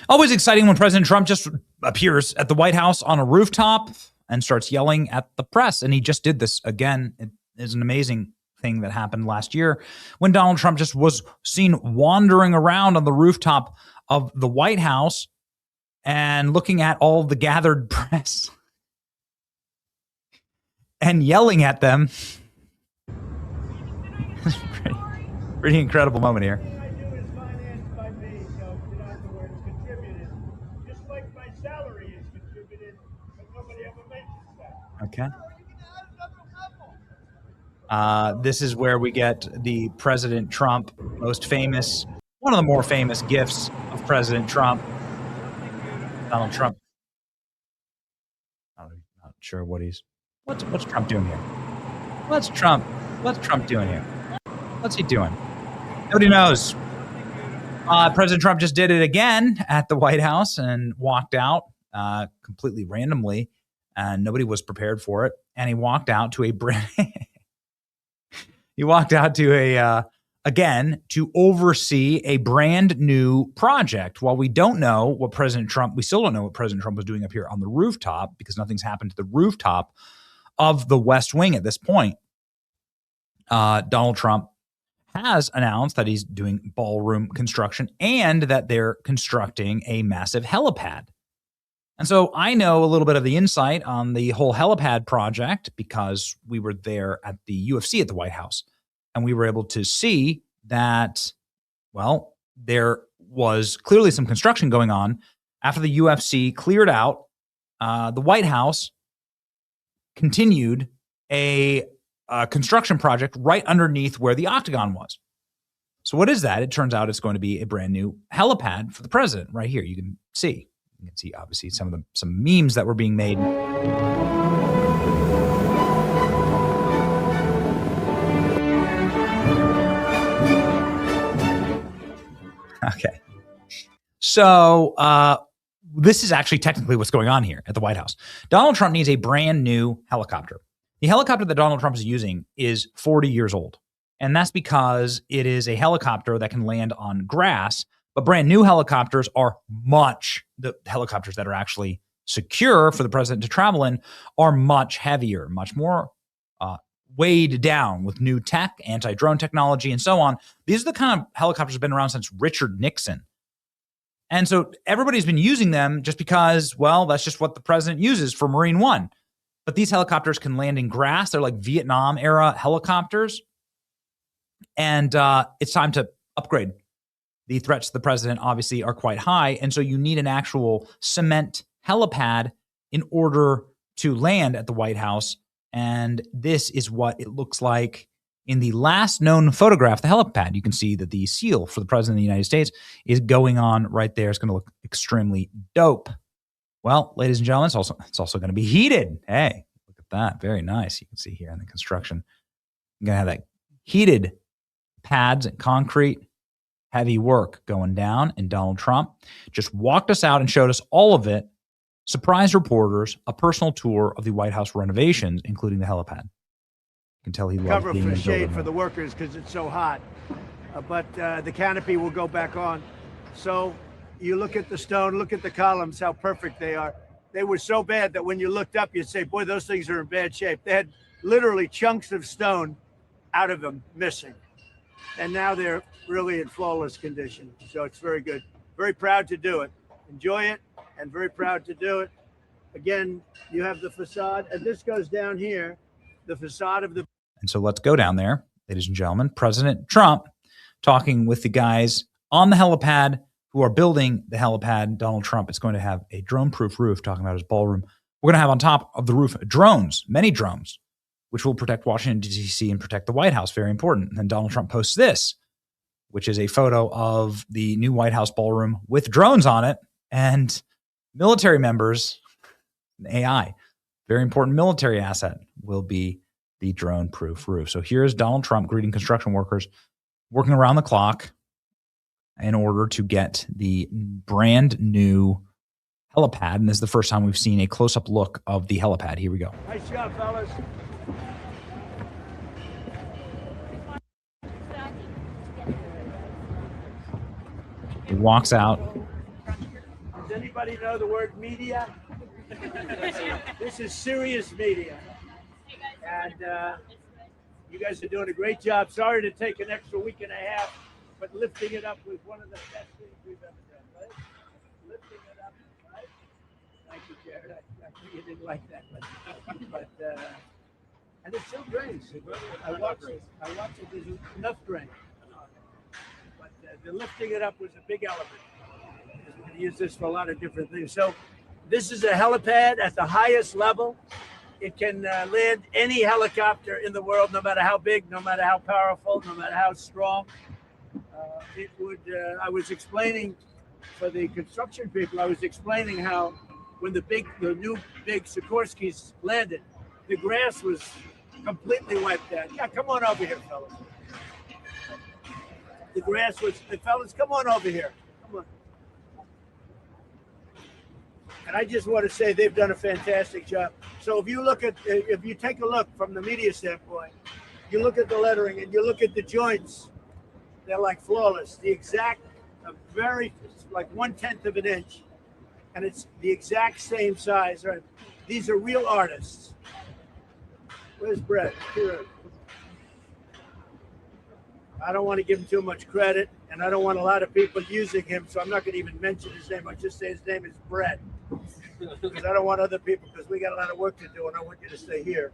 Always exciting when President Trump just appears at the White House on a rooftop and starts yelling at the press. And he just did this again. It is an amazing thing that happened last year when Donald Trump just was seen wandering around on the rooftop of the White House and looking at all the gathered press and yelling at them. Pretty incredible moment here. Okay. This is where we get the President Trump most famous, one of the more famous gifts of President Trump. Donald Trump. I'm not sure what what's Trump doing here? What's Trump doing here? What's he doing? Nobody knows. President Trump just did it again at the White House and walked out completely randomly, and nobody was prepared for it. And he walked out to again, to oversee a brand new project. While we don't know what we still don't know what President Trump was doing up here on the rooftop, because nothing's happened to the rooftop of the West Wing at this point. Donald Trump has announced that he's doing ballroom construction and that they're constructing a massive helipad. And so I know a little bit of the insight on the whole helipad project because we were there at the UFC at the White House. And we were able to see that, well, there was clearly some construction going on. After the UFC cleared out, the White House continued a construction project right underneath where the Octagon was. So what is that? It turns out it's going to be a brand new helipad for the president right here. You can see obviously some memes that were being made. Okay. So this is actually technically what's going on here at the White House. Donald Trump needs a brand new helicopter. The helicopter that Donald Trump is using is 40 years old. And that's because it is a helicopter that can land on grass, but brand new helicopters are the helicopters that are actually secure for the president to travel in are much heavier, much more weighed down with new tech, anti-drone technology, and so on. These are the kind of helicopters that have been around since Richard Nixon. And so everybody's been using them just because, well, that's just what the president uses for Marine One. But these helicopters can land in grass. They're like Vietnam-era helicopters. And it's time to upgrade. The threats to the president obviously are quite high. And so you need an actual cement helipad in order to land at the White House. And this is what it looks like in the last known photograph, the helipad. You can see that the seal for the president of the United States is going on right there. It's going to look extremely dope. Well, ladies and gentlemen, it's also going to be heated. Hey, look at that. Very nice. You can see here in the construction. You're going to have that heated pads and concrete, heavy work going down. And Donald Trump just walked us out and showed us all of it. Surprised reporters, a personal tour of the White House renovations, including the helipad. You can tell he loves being in the shade for the workers because it's so hot. But the canopy will go back on. So you look at the stone, look at the columns, how perfect they are. They were so bad that when you looked up, you'd say, boy, those things are in bad shape. They had literally chunks of stone out of them missing. And now they're really in flawless condition. So it's very good. Very proud to do it. Enjoy it. And very proud to do it. Again, you have the facade, and this goes down here, the facade of the... And so let's go down there, ladies and gentlemen. President Trump talking with the guys on the helipad who are building the helipad. Donald Trump is going to have a drone-proof roof, talking about his ballroom. We're going to have on top of the roof drones, many drones, which will protect Washington, D.C. and protect the White House. Very important. And then Donald Trump posts this, which is a photo of the new White House ballroom with drones on it and military members, AI, very important military asset, will be the drone-proof roof. So here's Donald Trump greeting construction workers working around the clock in order to get the brand new helipad. And this is the first time we've seen a close-up look of the helipad. Here we go. Nice job, fellas. He walks out Does anybody know the word media? This is serious media. And you guys are doing a great job. Sorry to take an extra week and a half, but lifting it up was one of the best things we've ever done, right? Lifting it up, right? Thank you, Jared. I knew you didn't like that, but and it still drains. I watched it. There's enough drain. But the lifting it up was a big element. We're going to use this for a lot of different things. So this is a helipad at the highest level. It can land any helicopter in the world, no matter how big, no matter how powerful, no matter how strong. It would. I was explaining for the construction people. I was explaining how when the new big Sikorskys landed, the grass was completely wiped out. Yeah, come on over here, fellas. The grass was. Fellas, come on over here. Come on. And I just want to say they've done a fantastic job. So if you take a look from the media standpoint, you look at the lettering and you look at the joints, they're like flawless. The exact, like 1/10 of an inch, and it's the exact same size. Right? These are real artists. Where's Brett? Here. I don't want to give him too much credit, and I don't want a lot of people using him, so I'm not going to even mention his name. I'll just say his name is Brett. Because I don't want other people, because we got a lot of work to do, and I want you to stay here.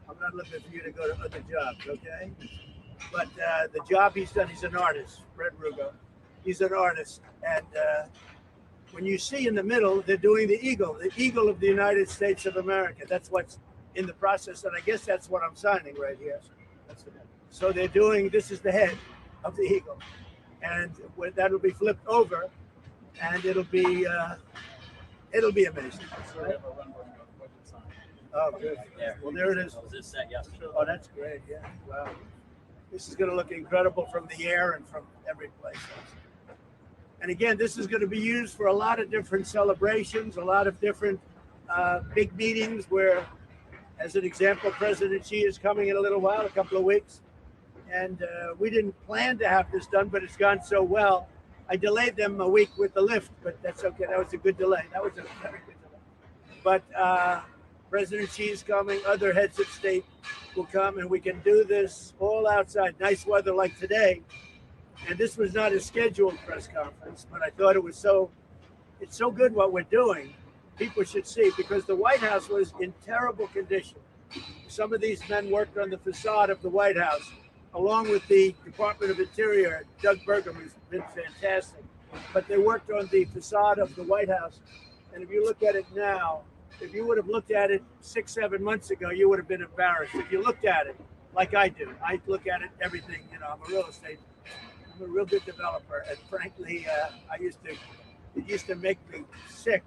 I'm not looking for you to go to other jobs, okay? But the job he's done, he's an artist, Brett Rugo. He's an artist. And when you see in the middle, they're doing the eagle of the United States of America. That's what's in the process, and I guess that's what I'm signing right here. So they're doing, this is the head of the eagle. And that'll be flipped over, and it'll be amazing. Right? Oh, good. Well, there it is. Oh, that's great. Yeah. Wow. This is going to look incredible from the air and from every place. And again, this is going to be used for a lot of different celebrations, a lot of different big meetings where, as an example, President Xi is coming in a little while, a couple of weeks. And we didn't plan to have this done, but it's gone so well. I delayed them a week with the lift, but that's okay. That was a good delay. That was a very good delay. But President Xi is coming. Other heads of state will come, and we can do this all outside. Nice weather like today. And this was not a scheduled press conference, but I thought it's so good what we're doing. People should see, because the White House was in terrible condition. Some of these men worked on the facade of the White House, along with the Department of Interior. Doug Burgum has been fantastic. But they worked on the facade of the White House. And if you look at it now, if you would have looked at it 6-7 months ago, you would have been embarrassed. If you looked at it like I do, I look at it, everything, I'm a real good developer. And frankly, it used to make me sick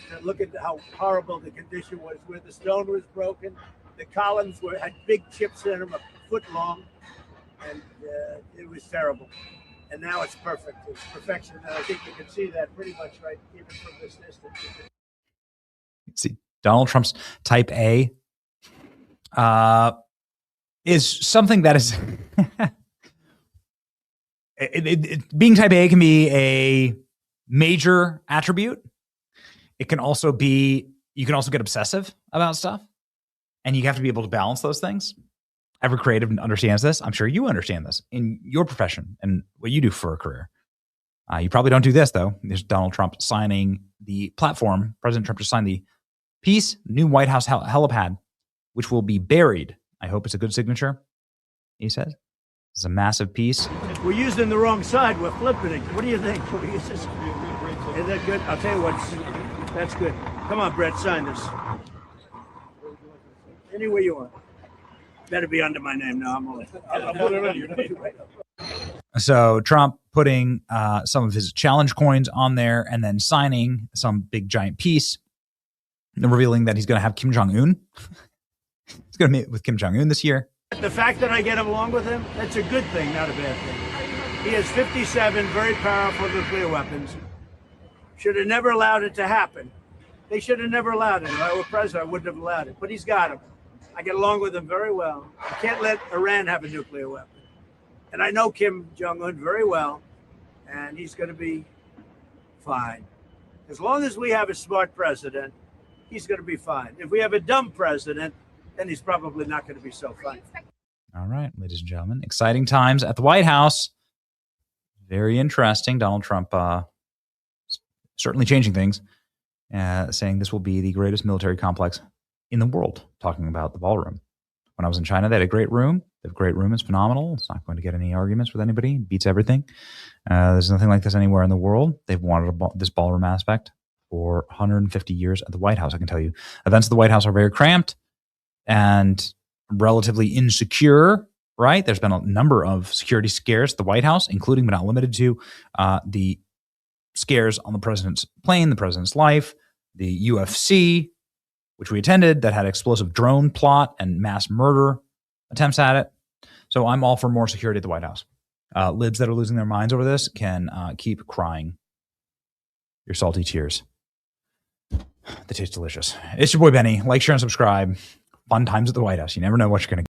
to look at how horrible the condition was, where the stone was broken. The columns had big chips in them, a foot long. And it was terrible. And now it's perfect. It's perfection. And I think you can see that pretty much right even from this distance. See, Donald Trump's Type A is something that is being Type A can be a major attribute. It can also be, you can also get obsessive about stuff, and you have to be able to balance those things. Every creative understands this. I'm sure you understand this in your profession and what you do for a career. You probably don't do this, though. There's Donald Trump signing the platform. President Trump just signed the piece, new White House helipad, which will be buried. I hope it's a good signature, he says. It's a massive piece. We're using the wrong side. We're flipping it. What do you think? Is that good? I'll tell you what. That's good. Come on, Brett, sign this. Anywhere you want. Better be under my name now. I'll put it on you. So Trump putting some of his challenge coins on there and then signing some big giant piece and revealing that he's going to have Kim Jong-un. He's going to meet with Kim Jong-un this year. The fact that I get along with him, that's a good thing, not a bad thing. He has 57 very powerful nuclear weapons. Should have never allowed it to happen. They should have never allowed it. If I were president, I wouldn't have allowed it. But he's got them. I get along with him very well. I can't let Iran have a nuclear weapon. And I know Kim Jong-un very well, and he's going to be fine. As long as we have a smart president, he's going to be fine. If we have a dumb president, then he's probably not going to be so fine. All right, ladies and gentlemen, exciting times at the White House. Very interesting. Donald Trump certainly changing things, saying this will be the greatest military complex in the world, talking about the ballroom. When I was in China, they had a great room. They have a great room. It's phenomenal. It's not going to get any arguments with anybody. It beats everything. There's nothing like this anywhere in the world. They've wanted this ballroom aspect for 150 years at the White House, I can tell you. Events at the White House are very cramped and relatively insecure, right? There's been a number of security scares at the White House, including but not limited to the scares on the president's plane, the president's life, the UFC, which we attended, that had explosive drone plot and mass murder attempts at it. So I'm all for more security at the White House. Libs that are losing their minds over this can keep crying your salty tears. They taste delicious. It's your boy Benny. Like, share, and subscribe. Fun times at the White House. You never know what you're going to get.